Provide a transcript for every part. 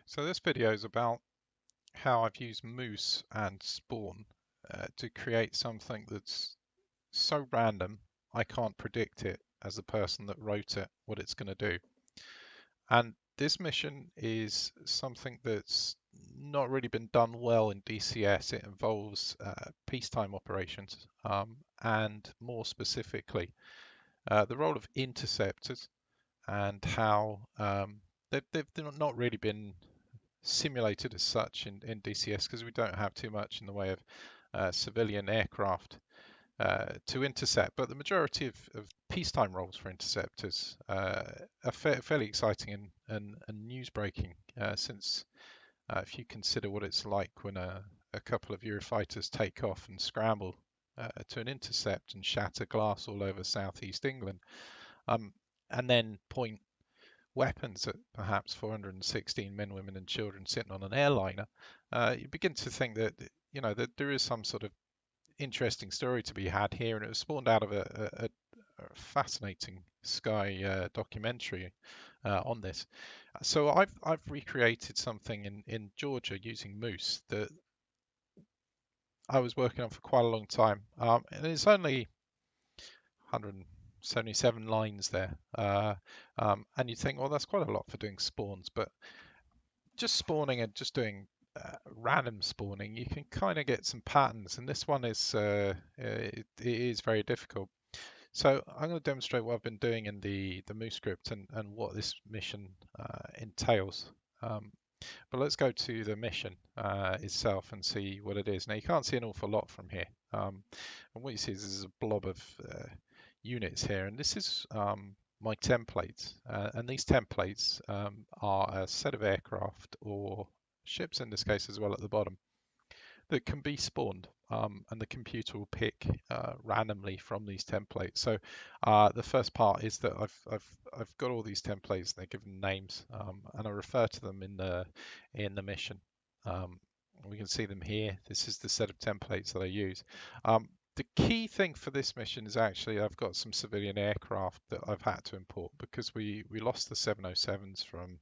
So this video is about how I've used Moose and Spawn to create something that's so random I can't predict it as the person that wrote it, what it's going to do. And this mission is something that's not really been done well in DCS. It involves peacetime operations and more specifically the role of interceptors and how they've not really been simulated as such in DCS because we don't have too much in the way of civilian aircraft to intercept. But the majority of peacetime roles for interceptors are fairly exciting and news breaking since if you consider what it's like when a couple of Eurofighters take off and scramble to an intercept and shatter glass all over southeast England, um, and then point weapons at perhaps 416 men, women, and children sitting on an airliner, you begin to think that that there is some sort of interesting story to be had here, and it was spawned out of a fascinating Sky documentary on this. So I've recreated something in Georgia using Moose that I was working on for quite a long time, and it's only 177 lines there. And you'd think, well, that's quite a lot for doing spawns, but just spawning and just doing random spawning, you can kind of get some patterns, and this one is it is very difficult. So I'm going to demonstrate what I've been doing in the Moose script and what this mission entails. Um, but let's go to the mission itself and see what it is. Now you can't see an awful lot from here, and what you see is a blob of units here, and this is my templates, and these templates are a set of aircraft or ships in this case as well at the bottom that can be spawned, and the computer will pick randomly from these templates. So the first part is that I've got all these templates, and they're given names, and I refer to them in the mission. We can see them here. This is the set of templates that I use. The key thing for this mission is actually I've got some civilian aircraft that I've had to import because we lost the 707s from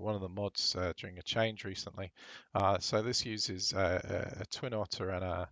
one of the mods during a change recently. So this uses a Twin Otter and a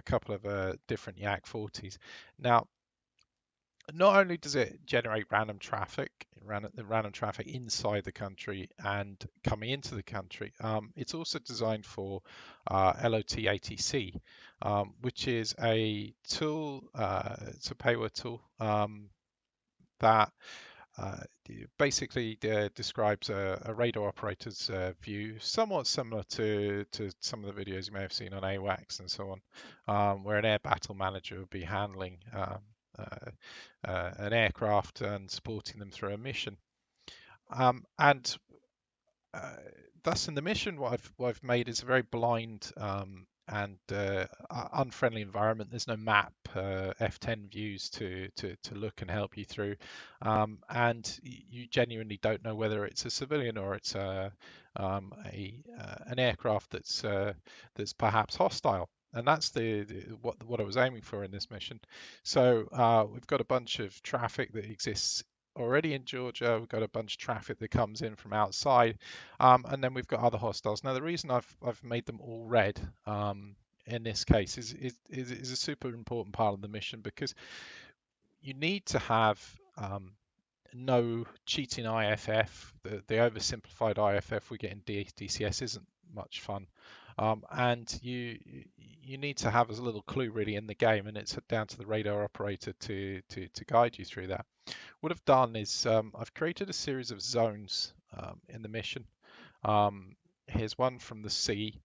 couple of different Yak 40s. Now, not only does it generate random traffic inside the country and coming into the country, it's also designed for LOT-ATC, which is a tool, it's a payword tool that basically describes a radar operator's view, somewhat similar to some of the videos you may have seen on AWACS and so on, where an air battle manager would be handling an aircraft and supporting them through a mission. And thus in the mission, what I've made is a very blind and unfriendly environment. There's no map, F10 views to look and help you through, and you genuinely don't know whether it's a civilian or it's an aircraft that's perhaps hostile. And that's what I was aiming for in this mission. So we've got a bunch of traffic that exists already in Georgia. We've got a bunch of traffic that comes in from outside, and then we've got other hostiles. Now the reason I've made them all red in this case is a super important part of the mission because you need to have no cheating IFF. The oversimplified IFF we get in DCS isn't much fun. And you need to have a little clue really in the game, and it's down to the radar operator to guide you through that. What I've done is I've created a series of zones in the mission. Here's one from the sea.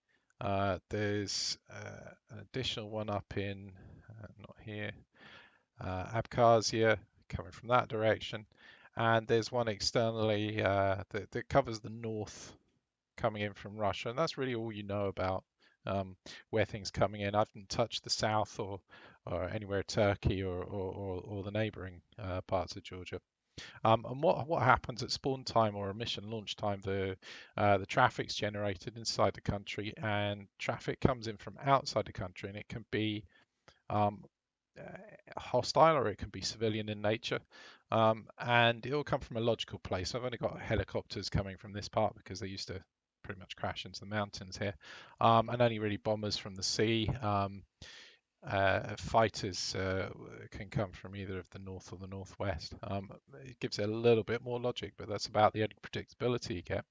There's an additional one up in, not here, Abkhazia, coming from that direction. And there's one externally that covers the north coming in from Russia. And that's really all you know about where things coming in. I haven't touched the south or anywhere Turkey or the neighboring parts of Georgia. And what happens at spawn time or a mission launch time? The traffic's generated inside the country, and traffic comes in from outside the country, and it can be hostile or it can be civilian in nature. And it will come from a logical place. I've only got helicopters coming from this part because they used to pretty much crash into the mountains here, and only really bombers from the sea. Fighters can come from either of the north or the northwest. It gives it a little bit more logic, but that's about the only predictability you get.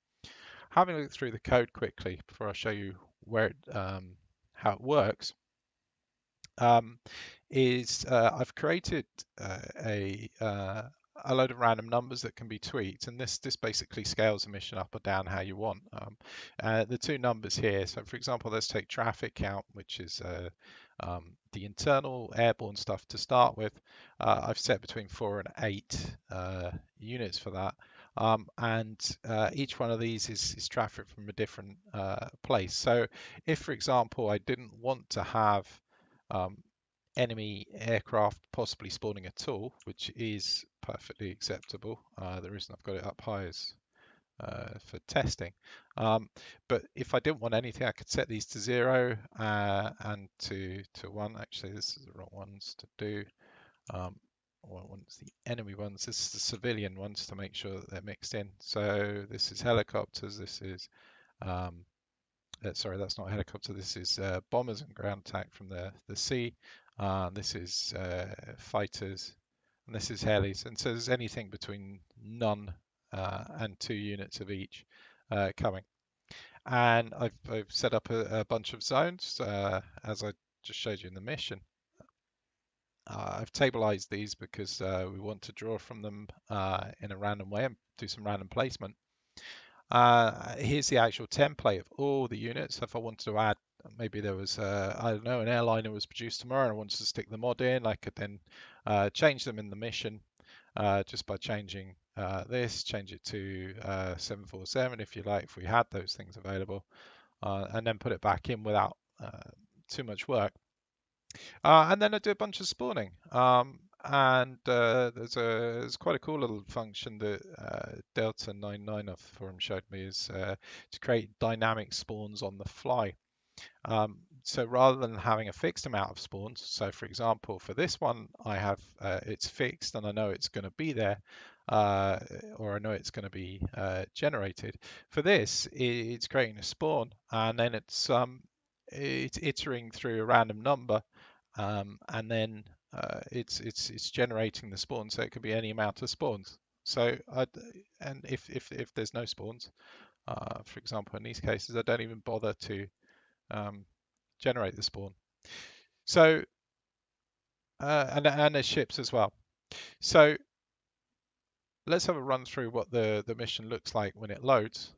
Having a look through the code quickly before I show you how it works, um, is I've created a load of random numbers that can be tweaked, and this basically scales the mission up or down how you want. The two numbers here. So, for example, let's take traffic count, which is the internal airborne stuff to start with. I've set between 4 and 8 units for that. And each one of these is traffic from a different place. So if, for example, I didn't want to have um, enemy aircraft possibly spawning at all, which is perfectly acceptable. The reason I've got it up high is for testing. But if I didn't want anything, I could set these to 0 and to 1. Actually, this is the wrong ones to do. Well, one's the enemy ones. This is the civilian ones to make sure that they're mixed in. So this is helicopters. This is um, sorry, that's not a helicopter. This is bombers and ground attack from the sea. This is fighters, and this is helis. And so there's anything between none and 2 units of each coming. And I've set up a bunch of zones as I just showed you in the mission. I've tableized these because we want to draw from them in a random way and do some random placement. Here's the actual template of all the units. If I wanted to add, maybe there was, I don't know, an airliner was produced tomorrow and I wanted to stick the mod in, I could then change them in the mission just by changing this, change it to 747 if you like, if we had those things available, and then put it back in without too much work. And then I do a bunch of spawning. And there's quite a cool little function that Delta 99 off the forum showed me is to create dynamic spawns on the fly. So rather than having a fixed amount of spawns, so for example, for this one, I have it's fixed and I know it's going to be there, or I know it's going to be generated. For this, it's creating a spawn and then it's iterating through a random number, and then it's generating the spawn, so it could be any amount of spawns. So and if there's no spawns, for example, in these cases, I don't even bother to um, generate the spawn. So and there's ships as well. So let's have a run through what the mission looks like when it loads.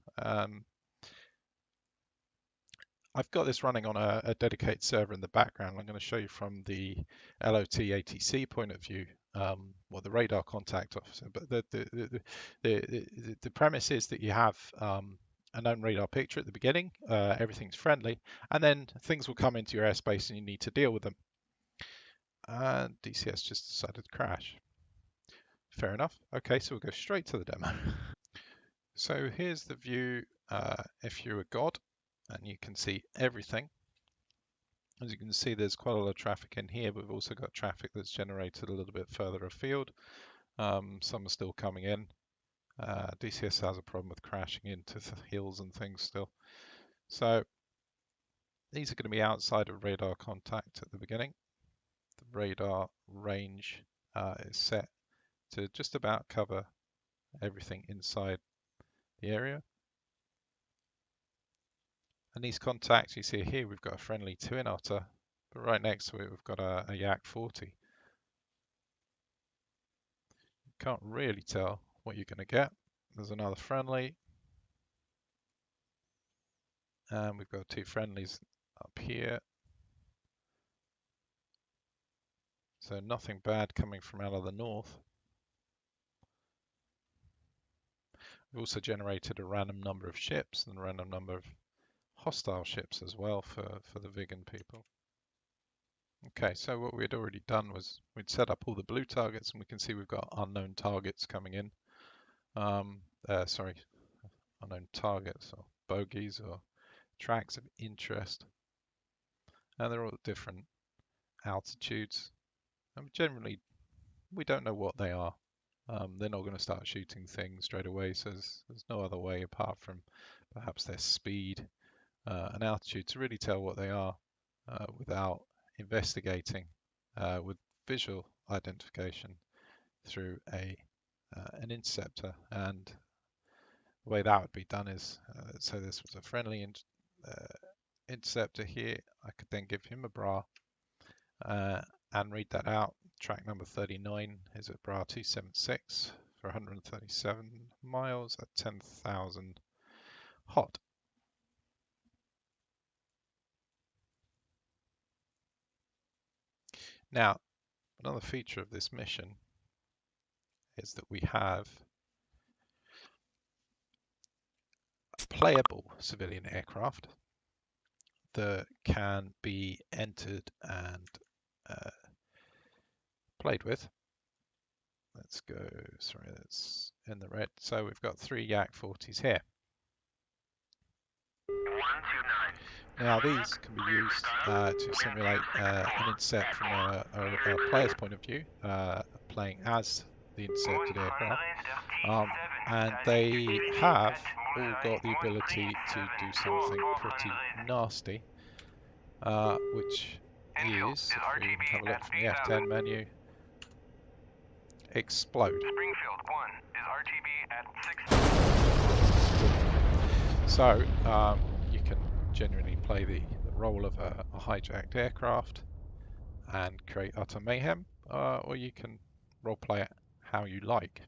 I've got this running on a dedicated server in the background. I'm going to show you from the LOT ATC point of view, well, the radar contact officer. But the premise is that you have a known radar picture at the beginning, everything's friendly, and then things will come into your airspace and you need to deal with them. And DCS just decided to crash. Fair enough. Okay, so we'll go straight to the demo. So here's the view if you're a god, and you can see everything. As you can see, there's quite a lot of traffic in here, but we've also got traffic that's generated a little bit further afield. Some are still coming in. DCS has a problem with crashing into the hills and things still. So these are going to be outside of radar contact at the beginning. The radar range is set to just about cover everything inside the area. And these contacts you see here, we've got a friendly twin otter, but right next to it we've got a Yak 40. Can't really tell what you're going to get. There's another friendly, and we've got 2 friendlies up here. So nothing bad coming from out of the north. We've also generated a random number of ships and a random number of hostile ships as well for the vegan people. Okay, so what we had already done was we'd set up all the blue targets, and we can see we've got unknown targets coming in. Sorry, unknown targets or bogeys or tracks of interest. And they're all at different altitudes. And generally, we don't know what they are. they're not going to start shooting things straight away. So there's no other way apart from perhaps their speed and altitude to really tell what they are without investigating with visual identification through an interceptor. And the way that would be done is, so this was a friendly interceptor here. I could then give him a bra and read that out. Track number 39 is at bra 276 for 137 miles at 10,000 hot. Now, another feature of this mission is that we have a playable civilian aircraft that can be entered and played with. Let's go, sorry, that's in the red. So we've got 3 Yak 40s here. Now these can be used to simulate an intercept from a player's point of view, playing as the intercepted aircraft. And they have all got the ability to do something pretty nasty, which is, if we have a look from the F10 menu, explode. Springfield 1 is RTB at 6. So you can genuinely play the role of a hijacked aircraft and create utter mayhem, or you can roleplay it how you like.